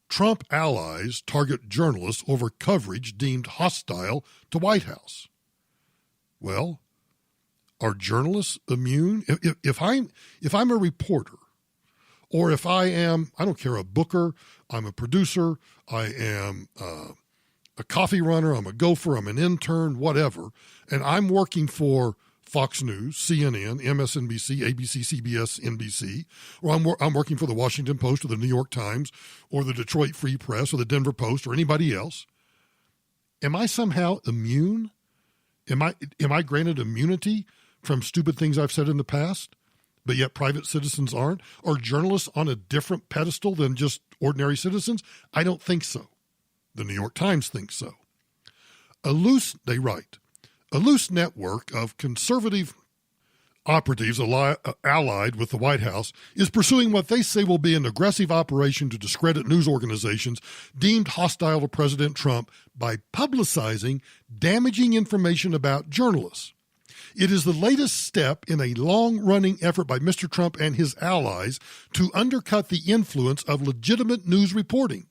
Trump allies target journalists over coverage deemed hostile to White House. Well, are journalists immune? If I'm a reporter, or if I am, I don't care, a booker, I'm a producer, I am a coffee runner, I'm a gopher, I'm an intern, whatever, and I'm working for Fox News, CNN, MSNBC, ABC, CBS, NBC, or I'm working for the Washington Post or the New York Times or the Detroit Free Press or the Denver Post or anybody else, am I somehow immune? Am I granted immunity from stupid things I've said in the past, but yet private citizens aren't? Are journalists on a different pedestal than just ordinary citizens? I don't think so. The New York Times thinks so. They write, a loose network of conservative operatives allied with the White House is pursuing what they say will be an aggressive operation to discredit news organizations deemed hostile to President Trump by publicizing damaging information about journalists. It is the latest step in a long-running effort by Mr. Trump and his allies to undercut the influence of legitimate news reporting.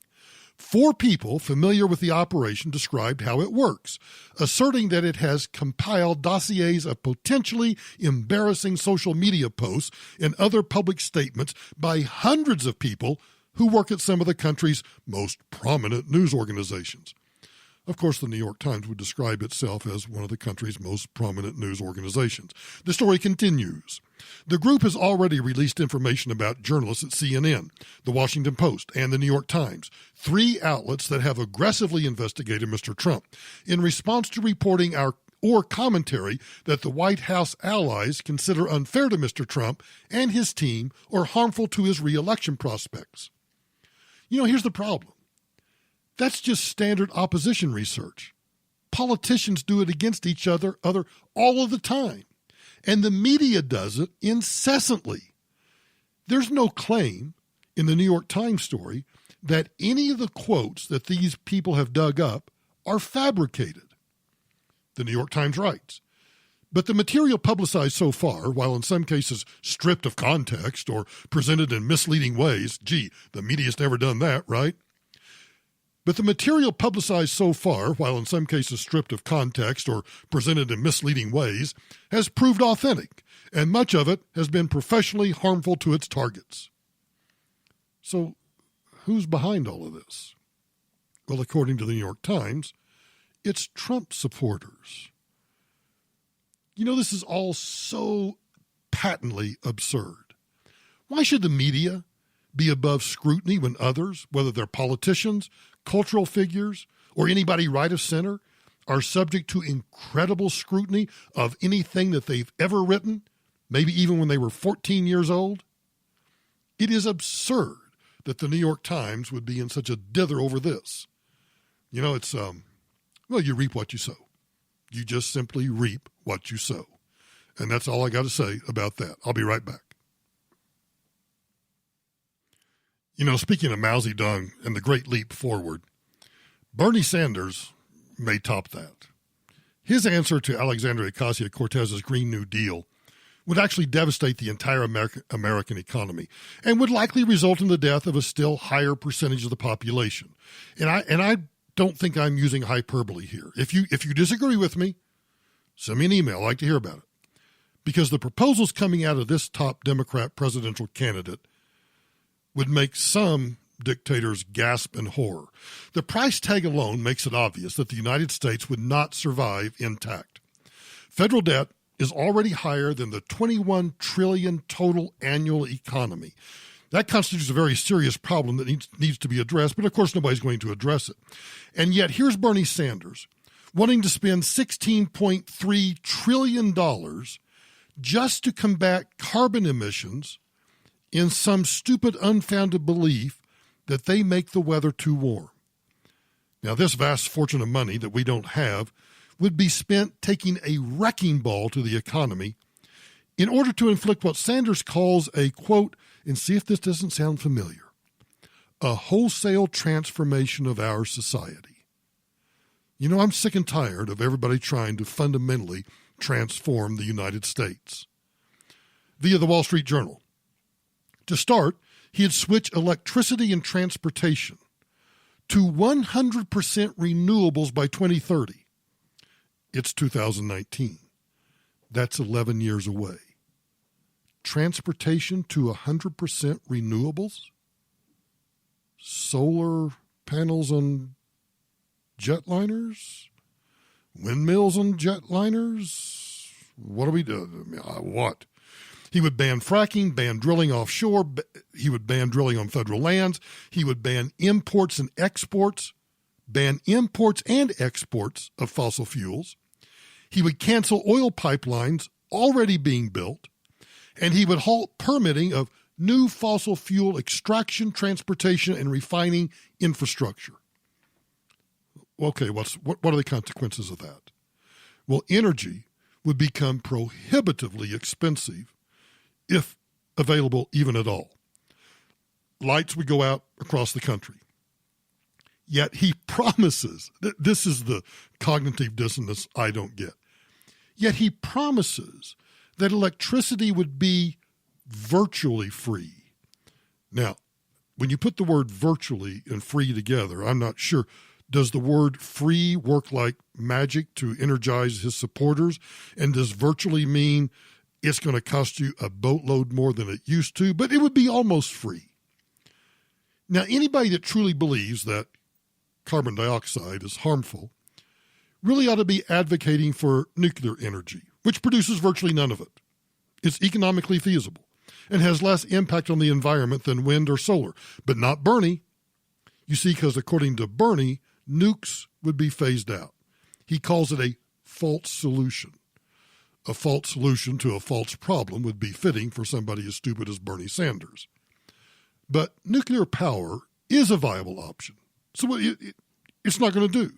4 people familiar with the operation described how it works, asserting that it has compiled dossiers of potentially embarrassing social media posts and other public statements by hundreds of people who work at some of the country's most prominent news organizations. Of course, the New York Times would describe itself as one of the country's most prominent news organizations. The story continues. The group has already released information about journalists at CNN, the Washington Post, and the New York Times, 3 outlets that have aggressively investigated Mr. Trump in response to reporting or commentary that the White House allies consider unfair to Mr. Trump and his team or harmful to his re-election prospects. Here's the problem. That's just standard opposition research. Politicians do it against each other all of the time. And the media does it incessantly. There's no claim in the New York Times story that any of the quotes that these people have dug up are fabricated. The New York Times writes, but the material publicized so far, while in some cases stripped of context or presented in misleading ways, the media's never done that, right? But the material publicized so far, while in some cases stripped of context or presented in misleading ways, has proved authentic, and much of it has been professionally harmful to its targets. So, who's behind all of this? Well, according to the New York Times, it's Trump supporters. This is all so patently absurd. Why should the media be above scrutiny when others, whether they're politicians, cultural figures, or anybody right of center, are subject to incredible scrutiny of anything that they've ever written, maybe even when they were 14 years old? It is absurd that the New York Times would be in such a dither over this. It's, you reap what you sow. You just simply reap what you sow. And that's all I got to say about that. I'll be right back. Speaking of Mao Zedong and the Great Leap Forward, Bernie Sanders may top that. His answer to Alexandria Ocasio-Cortez's Green New Deal would actually devastate the entire American economy and would likely result in the death of a still higher percentage of the population. And I don't think I'm using hyperbole here. If you disagree with me, send me an email. I'd like to hear about it. Because the proposals coming out of this top Democrat presidential candidate would make some dictators gasp in horror. The price tag alone makes it obvious that the United States would not survive intact. Federal debt is already higher than the $21 trillion total annual economy. That constitutes a very serious problem that needs to be addressed, but of course nobody's going to address it. And yet here's Bernie Sanders wanting to spend $16.3 trillion just to combat carbon emissions in some stupid, unfounded belief that they make the weather too warm. Now, this vast fortune of money that we don't have would be spent taking a wrecking ball to the economy in order to inflict what Sanders calls a, quote, and see if this doesn't sound familiar, a wholesale transformation of our society. I'm sick and tired of everybody trying to fundamentally transform the United States. via the Wall Street Journal. To start, he'd switch electricity and transportation to 100% renewables by 2030. It's 2019. That's 11 years away. Transportation to 100% renewables? Solar panels on jetliners? Windmills on jetliners? What do we do? What? He would ban fracking, ban drilling offshore. He would ban drilling on federal lands. He would ban imports and exports of fossil fuels. He would cancel oil pipelines already being built, and he would halt permitting of new fossil fuel extraction, transportation, and refining infrastructure. Okay, what are the consequences of that? Well, energy would become prohibitively expensive if available even at all. Lights would go out across the country. Yet he promises, this is the cognitive dissonance I don't get, yet he promises that electricity would be virtually free. Now, when you put the word virtually and free together, I'm not sure, does the word free work like magic to energize his supporters? And does virtually mean it's going to cost you a boatload more than it used to, but it would be almost free? Now, anybody that truly believes that carbon dioxide is harmful really ought to be advocating for nuclear energy, which produces virtually none of it. It's economically feasible and has less impact on the environment than wind or solar, but not Bernie. You see, because according to Bernie, nukes would be phased out. He calls it a false solution. A false solution to a false problem would be fitting for somebody as stupid as Bernie Sanders. But nuclear power is a viable option. So it's not going to do.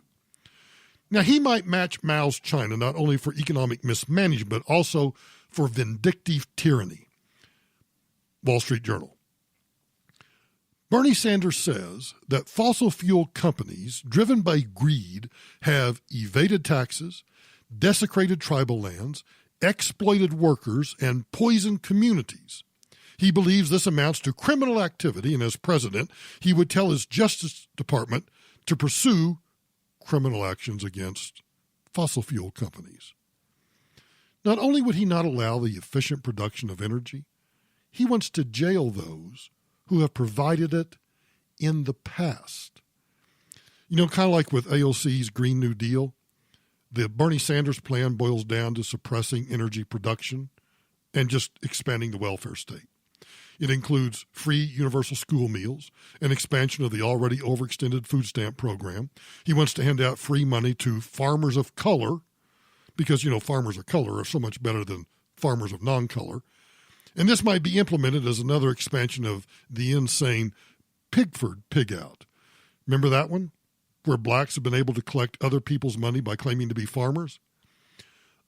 Now, he might match Mao's China not only for economic mismanagement, but also for vindictive tyranny. Wall Street Journal. Bernie Sanders says that fossil fuel companies driven by greed have evaded taxes, desecrated tribal lands, exploited workers, and poisoned communities. He believes this amounts to criminal activity, and as president, he would tell his Justice Department to pursue criminal actions against fossil fuel companies. Not only would he not allow the efficient production of energy, he wants to jail those who have provided it in the past. You know, kind of like with AOC's Green New Deal, the Bernie Sanders plan boils down to suppressing energy production and just expanding the welfare state. It includes free universal school meals, an expansion of the already overextended food stamp program. He wants to hand out free money to farmers of color because, farmers of color are so much better than farmers of non-color. And this might be implemented as another expansion of the insane Pigford pig out. Remember that one? Where blacks have been able to collect other people's money by claiming to be farmers?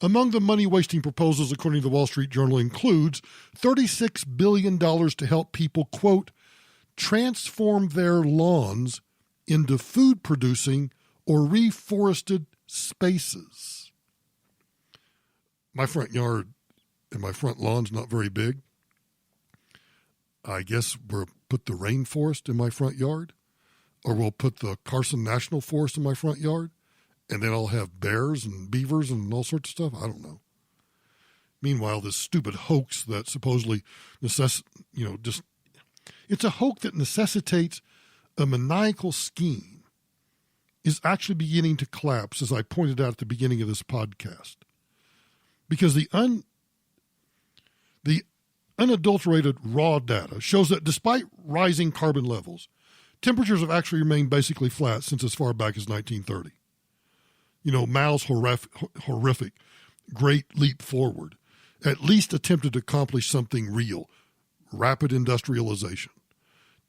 Among the money-wasting proposals, according to the Wall Street Journal, includes $36 billion to help people, quote, transform their lawns into food-producing or reforested spaces. My front yard and my front lawn's not very big. I guess we'll put the rainforest in my front yard, or we'll put the Carson National Forest in my front yard. And then I'll have bears and beavers and all sorts of stuff. I don't know. Meanwhile, this stupid hoax that supposedly it's a hoax that necessitates a maniacal scheme is actually beginning to collapse, as I pointed out at the beginning of this podcast. Because the unadulterated raw data shows that despite rising carbon levels, temperatures have actually remained basically flat since as far back as 1930. Mao's horrific Great Leap Forward at least attempted to accomplish something real, rapid industrialization.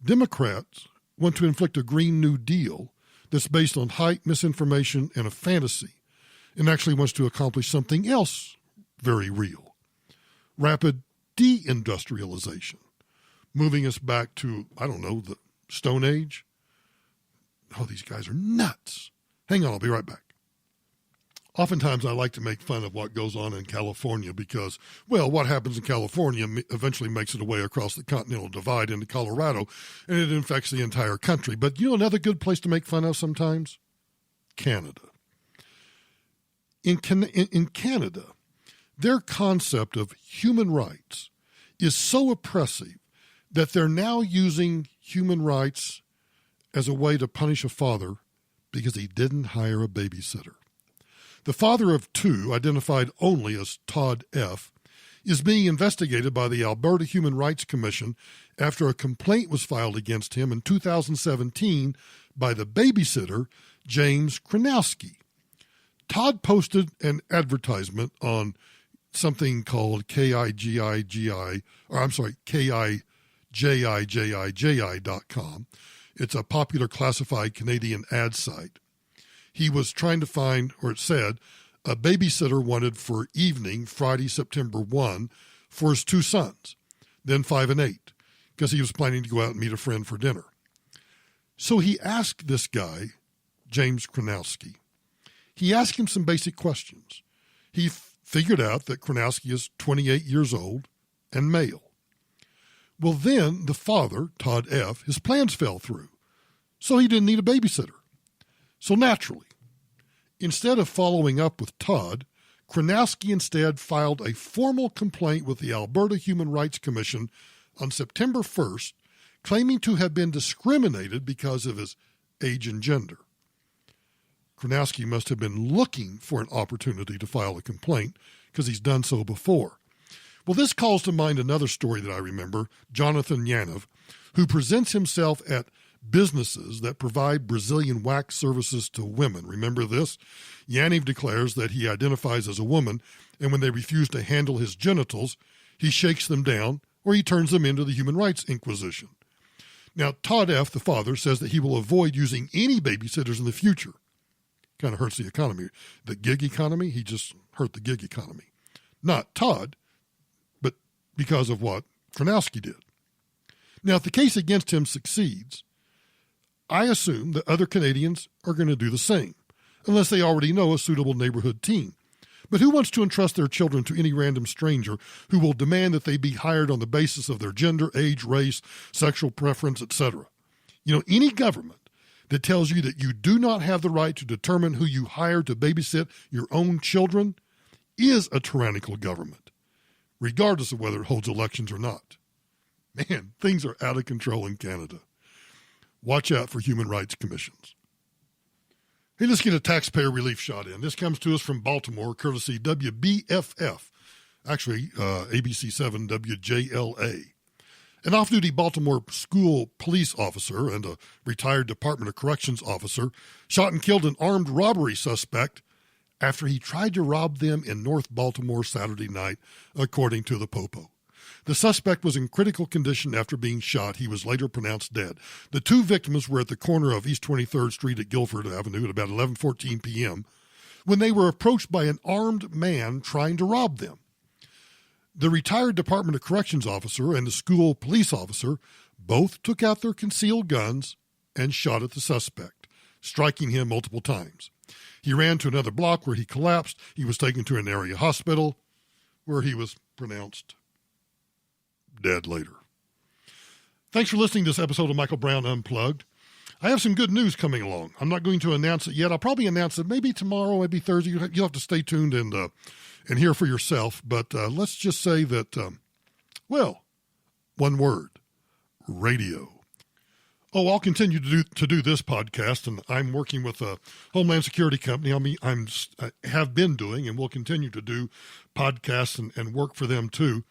Democrats want to inflict a Green New Deal that's based on hype, misinformation, and a fantasy, and actually wants to accomplish something else very real, rapid deindustrialization, moving us back to, the Stone Age. Oh, these guys are nuts. Hang on, I'll be right back. Oftentimes I like to make fun of what goes on in California because, well, what happens in California eventually makes its way across the Continental Divide into Colorado, and it infects the entire country. But you know another good place to make fun of sometimes? Canada. In Canada, their concept of human rights is so oppressive that they're now using human rights as a way to punish a father because he didn't hire a babysitter. The father of two, identified only as Todd F., is being investigated by the Alberta Human Rights Commission after a complaint was filed against him in 2017 by the babysitter, James Kranowski. Todd posted an advertisement on something called KIJIJI.com. It's a popular classified Canadian ad site. He was trying to find, or it said, a babysitter wanted for evening, Friday, September 1, for his two sons, then 5 and 8, because he was planning to go out and meet a friend for dinner. So he asked this guy, James Kranowski, he asked him some basic questions. He figured out that Kranowski is 28 years old and male. Well, then the father, Todd F., his plans fell through, so he didn't need a babysitter. So naturally, instead of following up with Todd, Kranowski instead filed a formal complaint with the Alberta Human Rights Commission on September 1st, claiming to have been discriminated because of his age and gender. Kranowski must have been looking for an opportunity to file a complaint because he's done so before. Well, this calls to mind another story that I remember, Jonathan Yaniv, who presents himself at businesses that provide Brazilian wax services to women. Remember this? Yaniv declares that he identifies as a woman, and when they refuse to handle his genitals, he shakes them down or he turns them into the Human Rights Inquisition. Now, Todd F., the father, says that he will avoid using any babysitters in the future. Kind of hurts the economy. The gig economy, he just hurt the gig economy. Not Todd, but because of what Kranowski did. Now, if the case against him succeeds, I assume that other Canadians are going to do the same, unless they already know a suitable neighborhood teen. But who wants to entrust their children to any random stranger who will demand that they be hired on the basis of their gender, age, race, sexual preference, etc.? You know, any government that tells you that you do not have the right to determine who you hire to babysit your own children is a tyrannical government, regardless of whether it holds elections or not. Man, things are out of control in Canada. Watch out for human rights commissions. Hey, let's get a taxpayer relief shot in. This comes to us from Baltimore, courtesy WBFF, actually ABC7 WJLA. An off-duty Baltimore school police officer and a retired Department of Corrections officer shot and killed an armed robbery suspect after he tried to rob them in North Baltimore Saturday night, according to the Popo. The suspect was in critical condition after being shot. He was later pronounced dead. The two victims were at the corner of East 23rd Street at Guilford Avenue at about 11:14 p.m. when they were approached by an armed man trying to rob them. The retired Department of Corrections officer and the school police officer both took out their concealed guns and shot at the suspect, striking him multiple times. He ran to another block where he collapsed. He was taken to an area hospital where he was pronounced dead later. Thanks for listening to this episode of Michael Brown Unplugged. I have some good news coming along. I'm not going to announce it yet. I'll probably announce it maybe tomorrow, maybe Thursday. You'll have to stay tuned and hear for yourself. But let's just say that, one word, radio. Oh, I'll continue to do this podcast, and I'm working with a Homeland Security company. I have been doing and will continue to do podcasts and work for them too.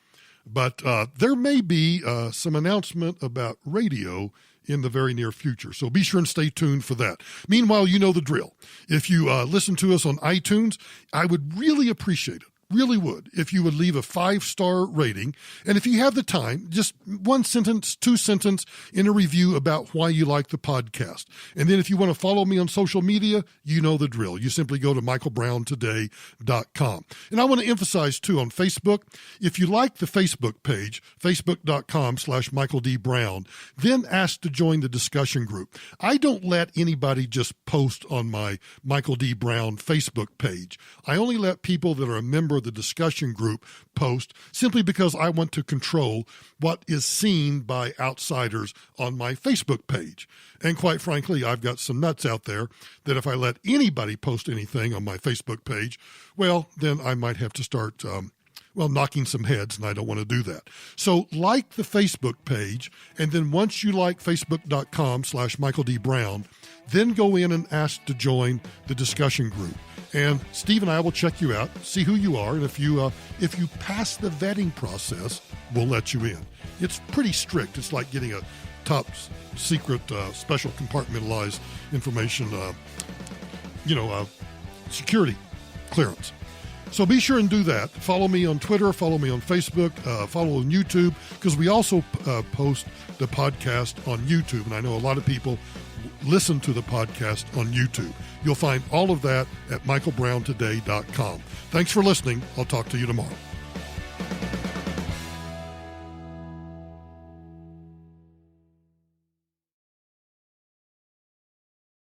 But there may be some announcement about radio in the very near future. So be sure and stay tuned for that. Meanwhile, you know the drill. If you listen to us on iTunes, I would really appreciate it. really would if you would leave a 5-star rating. And if you have the time, just 1 sentence, 2 sentence in a review about why you like the podcast. And then if you want to follow me on social media, you know the drill. You simply go to michaelbrowntoday.com. And I want to emphasize, too, on Facebook, if you like the Facebook page, facebook.com/Michael D. Brown, then ask to join the discussion group. I don't let anybody just post on my Michael D. Brown Facebook page. I only let people that are a member of the discussion group post, simply because I want to control what is seen by outsiders on my Facebook page. And quite frankly, I've got some nuts out there that if I let anybody post anything on my Facebook page, well, then I might have to start knocking some heads, and I don't want to do that. So like the Facebook page, and then once you like facebook.com/Michael D. Brown, then go in and ask to join the discussion group. And Steve and I will check you out, see who you are, and if you pass the vetting process, we'll let you in. It's pretty strict. It's like getting a top secret, special compartmentalized information, security clearance. So be sure and do that. Follow me on Twitter, follow me on Facebook, follow on YouTube, because we also post the podcast on YouTube. And I know a lot of people listen to the podcast on YouTube. You'll find all of that at michaelbrowntoday.com. Thanks for listening. I'll talk to you tomorrow.